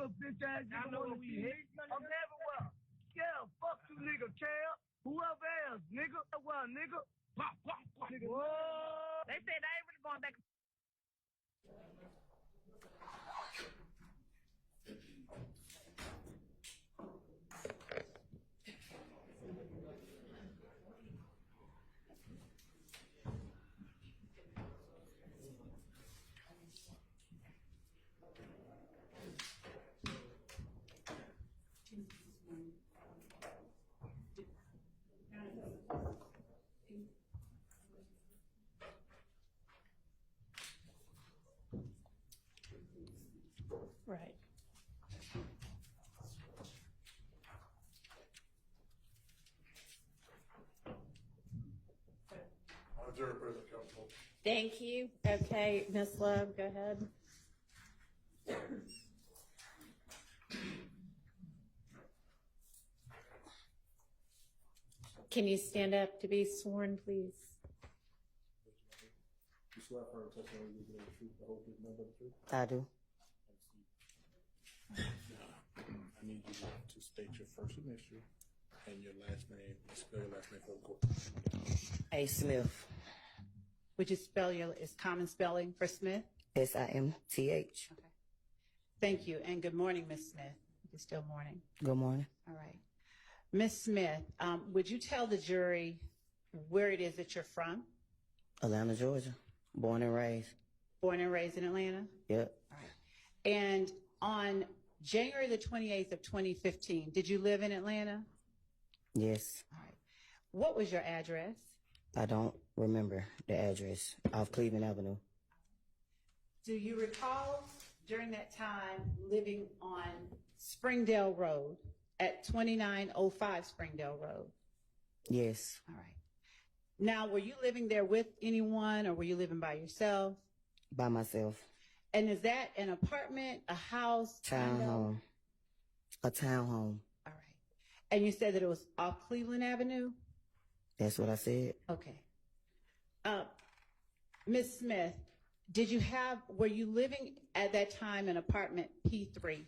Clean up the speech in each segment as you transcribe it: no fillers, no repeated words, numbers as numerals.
little bitch ass nigga wanna see me. I'm everywhere. Yeah, fuck you, nigga, Kel. Whoever else, nigga. Well, nigga. Nigga. Whoa. They said they ain't really going back. Right. Jury President Counsel. Thank you. Okay, Ms. Love, go ahead. Can you stand up to be sworn, please? You swear affirm testimony you give the truth, the whole truth, nothing but the truth? I do. I need you to state your first initial and your last name. Spell your last name for the court. A. Smith. Would you spell is common spelling for Smith? Simth. Okay. Thank you, and good morning, Ms. Smith. It's still morning. Good morning. All right. Ms. Smith, would you tell the jury where it is that you're from? Atlanta, Georgia. Born and raised. Born and raised in Atlanta? Yep. All right. And on January the 28th of 2015, did you live in Atlanta? Yes. All right. What was your address? I don't remember the address. Off Cleveland Avenue. Do you recall during that time living on Springdale Road at 2905 Springdale Road? Yes. All right. Now, were you living there with anyone or were you living by yourself? By myself. And is that an apartment, a house? Townhome. A townhome. All right. And you said that it was off Cleveland Avenue? That's what I said. Okay. Ms. Smith, were you living at that time in apartment P3?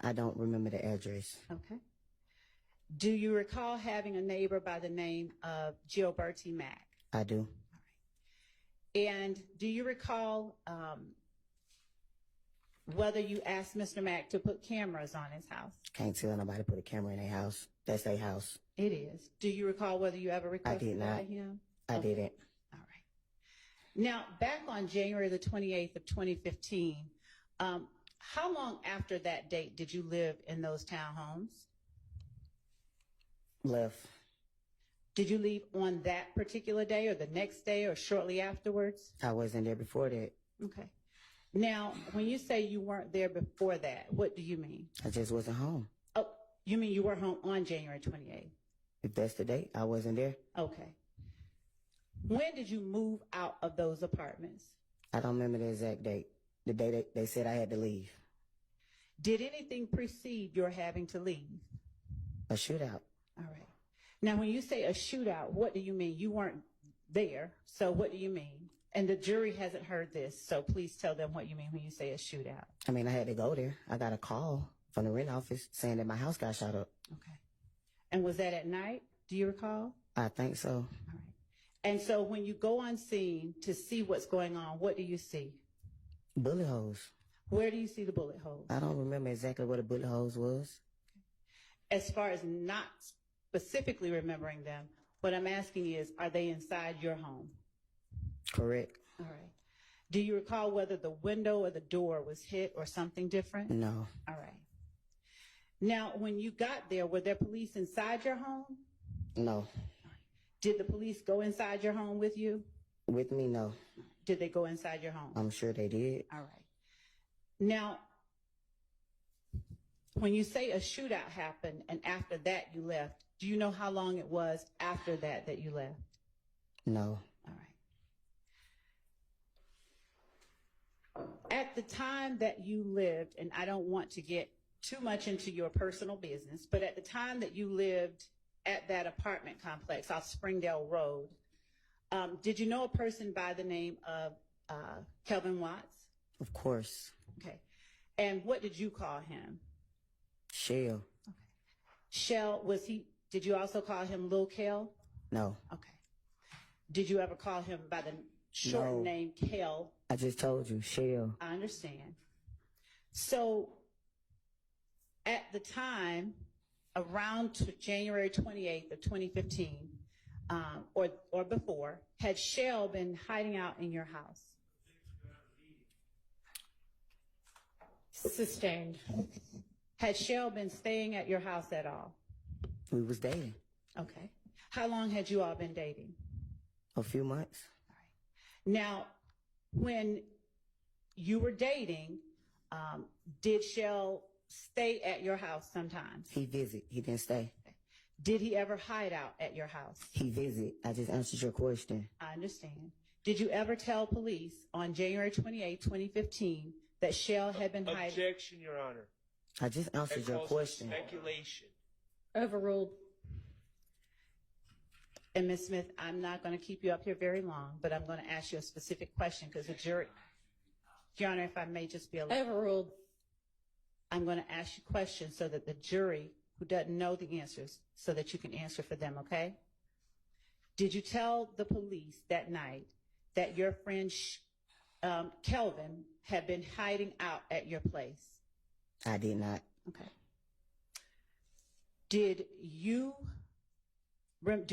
I don't remember the address. Okay. Do you recall having a neighbor by the name of Gilberti Mack? I do. All right. And do you recall whether you asked Mr. Mack to put cameras on his house? Can't tell nobody put a camera in their house. That's their house. It is. Do you recall whether you ever requested that of him? I didn't. All right. Now, back on January the 28th of 2015, how long after that date did you live in those townhomes? Left. Did you leave on that particular day or the next day or shortly afterwards? I wasn't there before that. Okay. Now, when you say you weren't there before that, what do you mean? I just wasn't home. Oh, you mean you were home on January 28th? If that's the date, I wasn't there. Okay. When did you move out of those apartments? I don't remember the exact date. The day they said I had to leave. Did anything precede your having to leave? A shootout. All right. Now, when you say a shootout, what do you mean? You weren't there, so what do you mean? And the jury hasn't heard this, so please tell them what you mean when you say a shootout. I mean, I had to go there. I got a call from the rent office saying that my house got shot up. Okay. And was that at night? Do you recall? I think so. All right. And so when you go on scene to see what's going on, what do you see? Bullet holes. Where do you see the bullet holes? I don't remember exactly what a bullet holes was. Okay. As far as not specifically remembering them, what I'm asking is, are they inside your home? Correct. All right. Do you recall whether the window or the door was hit or something different? No. All right. Now, when you got there, were there police inside your home? No. Did the police go inside your home with you? With me, no. Did they go inside your home? I'm sure they did. All right. Now, when you say a shootout happened and after that you left, do you know how long it was after that that you left? No. All right. At the time that you lived, and I don't want to get too much into your personal business, but at the time that you lived at that apartment complex off Springdale Road, did you know a person by the name of Kelvin Watts? Of course. Okay. And what did you call him? Shell. Shell, did you also call him Lil Kell? No. Okay. Did you ever call him by the short name Kell? I just told you, Shell. I understand. So at the time, around January 28th of 2015, or before, had Shell been hiding out in your house? Sustained. Had Shell been staying at your house at all? We was dating. Okay. How long had you all been dating? A few months. Now, when you were dating, did Shell stay at your house sometimes? He visit. He didn't stay. Did he ever hide out at your house? He visit. I just answered your question. I understand. Did you ever tell police on January 28, 2015, that Shell had been hiding? Objection, Your Honor. I just answered your question. Speculation. Overruled. And Ms. Smith, I'm not going to keep you up here very long, but I'm going to ask you a specific question because the jury, Your Honor, if I may just be a little. Overruled. I'm going to ask you questions so that the jury, who doesn't know the answers, so that you can answer for them, okay? Did you tell the police that night that your friend Kelvin had been hiding out at your place? I did not. Okay. Do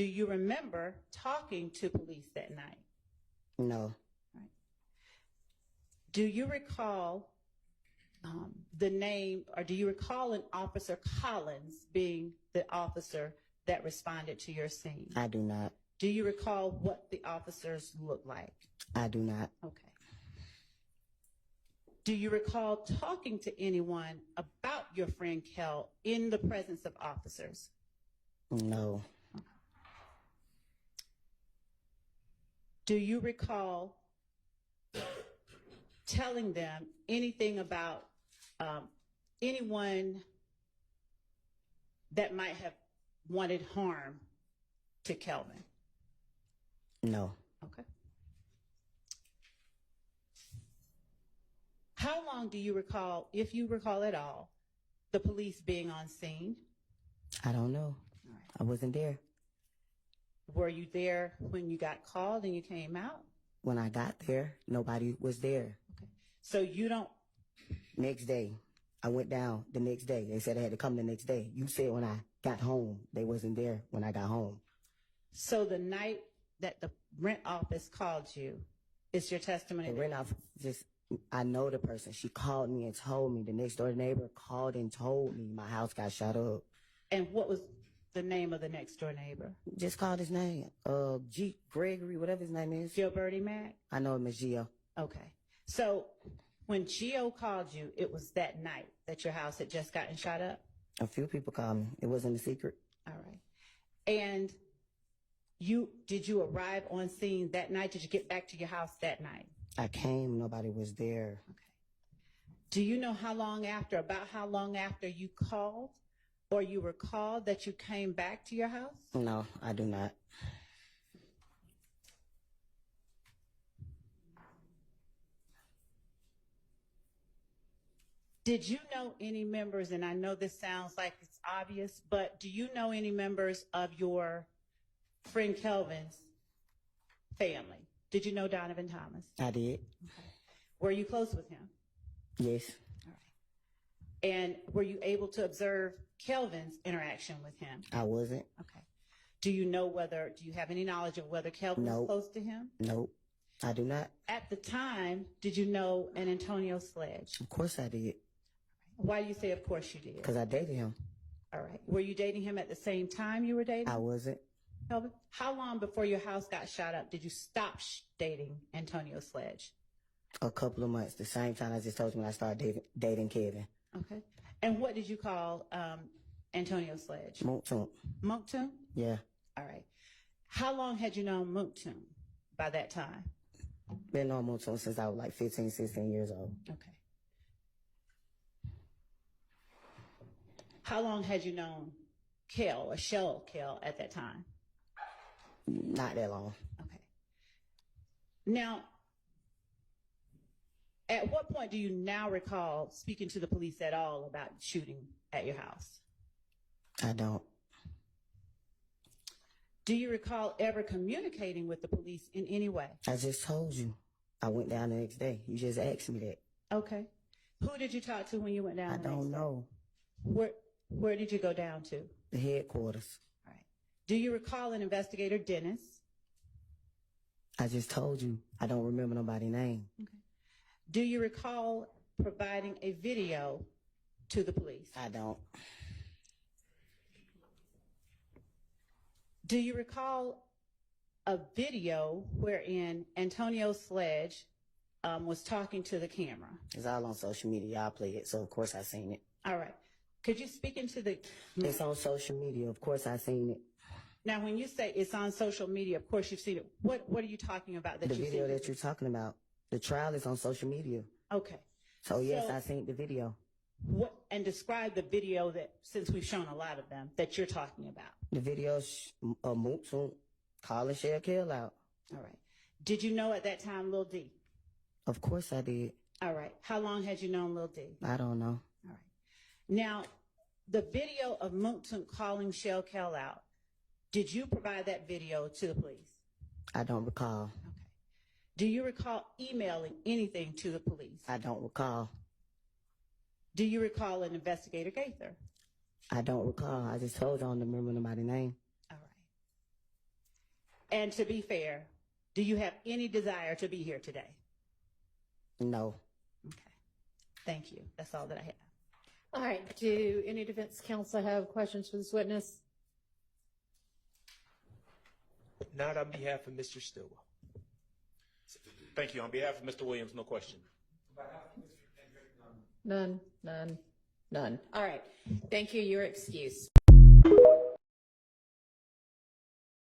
you remember talking to police that night? No. Right. Do you recall the name, or do you recall an Officer Collins being the officer that responded to your scene? I do not. Do you recall what the officers looked like? I do not. Okay. Do you recall talking to anyone about your friend Kell in the presence of officers? No. Do you recall telling them anything about anyone that might have wanted harm to Kelvin? No. Okay. How long do you recall, if you recall at all, the police being on scene? I don't know. All right. I wasn't there. Were you there when you got called and you came out? When I got there, nobody was there. Okay. So you don't. Next day, I went down the next day. They said I had to come the next day. You said when I got home, they wasn't there when I got home. So the night that the rent office called you, is your testimony? The rent office, I know the person. She called me and told me. The next door neighbor called and told me my house got shot up. And what was the name of the next door neighbor? Just called his name. Gregory, whatever his name is. Gilberty Mack? I know him as Gio. Okay. So when Gio called you, it was that night that your house had just gotten shot up? A few people called me. It wasn't a secret. All right. And did you arrive on scene that night? Did you get back to your house that night? I came. Nobody was there. Okay. Do you know about how long after you called or you recalled that you came back to your house? No, I do not. Did you know any members, and I know this sounds like it's obvious, but do you know any members of your friend Kelvin's family? Did you know Donovan Thomas? I did. Okay. Were you close with him? Yes. All right. And were you able to observe Kelvin's interaction with him? I wasn't. Okay. Do you have any knowledge of whether Kelvin was close to him? Nope. I do not. At the time, did you know an Antonio Sledge? Of course I did. Why do you say of course you did? Because I dated him. All right. Were you dating him at the same time you were dating? I wasn't. Kelvin, how long before your house got shot up did you stop dating Antonio Sledge? A couple of months. The same time I just told you when I started dating Kevin. Okay. And what did you call Antonio Sledge? Mounk. Mounk? Yeah. All right. How long had you known Mounk by that time? Been on Mounk since I was like 15, 16 years old. Okay. How long had you known Kell or Shell Kell at that time? Not that long. Okay. Now, At what point do you now recall speaking to the police at all about shooting at your house? I don't. Do you recall ever communicating with the police in any way? I just told you. I went down the next day. You just asked me that. Okay. Who did you talk to when you went down I the next don't day? know. Where did you go down to? The headquarters. All right. Do you recall an investigator, Dennis? I just told you. I don't remember nobody's name. Okay. Do you recall providing a video to the police? I don't. Do you recall a video wherein Antonio Sledge was talking to the camera? It's all on social media. I play it, so of course I seen it. All right. Could you speak into the... It's on social media. Of course I seen it. Now, when you say it's on social media, of course you've seen it. What are you talking about? The video that you're talking about. The trial is on social media. Okay. So yes, I seen the video. And describe the video that, since we've shown a lot of them, that you're talking about. The video's Mounk calling Shell Kell out. All right. Did you know at that time Lil D? Of course I did. All right. How long had you known Lil D? I don't know. All right. Now, the video of Mounk calling Shell Kell out, did you provide that video to the police? I don't recall. Okay. Do you recall emailing anything to the police? I don't recall. Do you recall an investigator Gaither? I don't recall. I just told you I don't remember nobody's name. All right. And to be fair, do you have any desire to be here today? No. Okay. Thank you. That's all that I have. All right. Do any defense counsel have questions for this witness? Not on behalf of Mr. Stillwell. Thank you. On behalf of Mr. Williams, no question. None. All right. Thank you. Your excuse.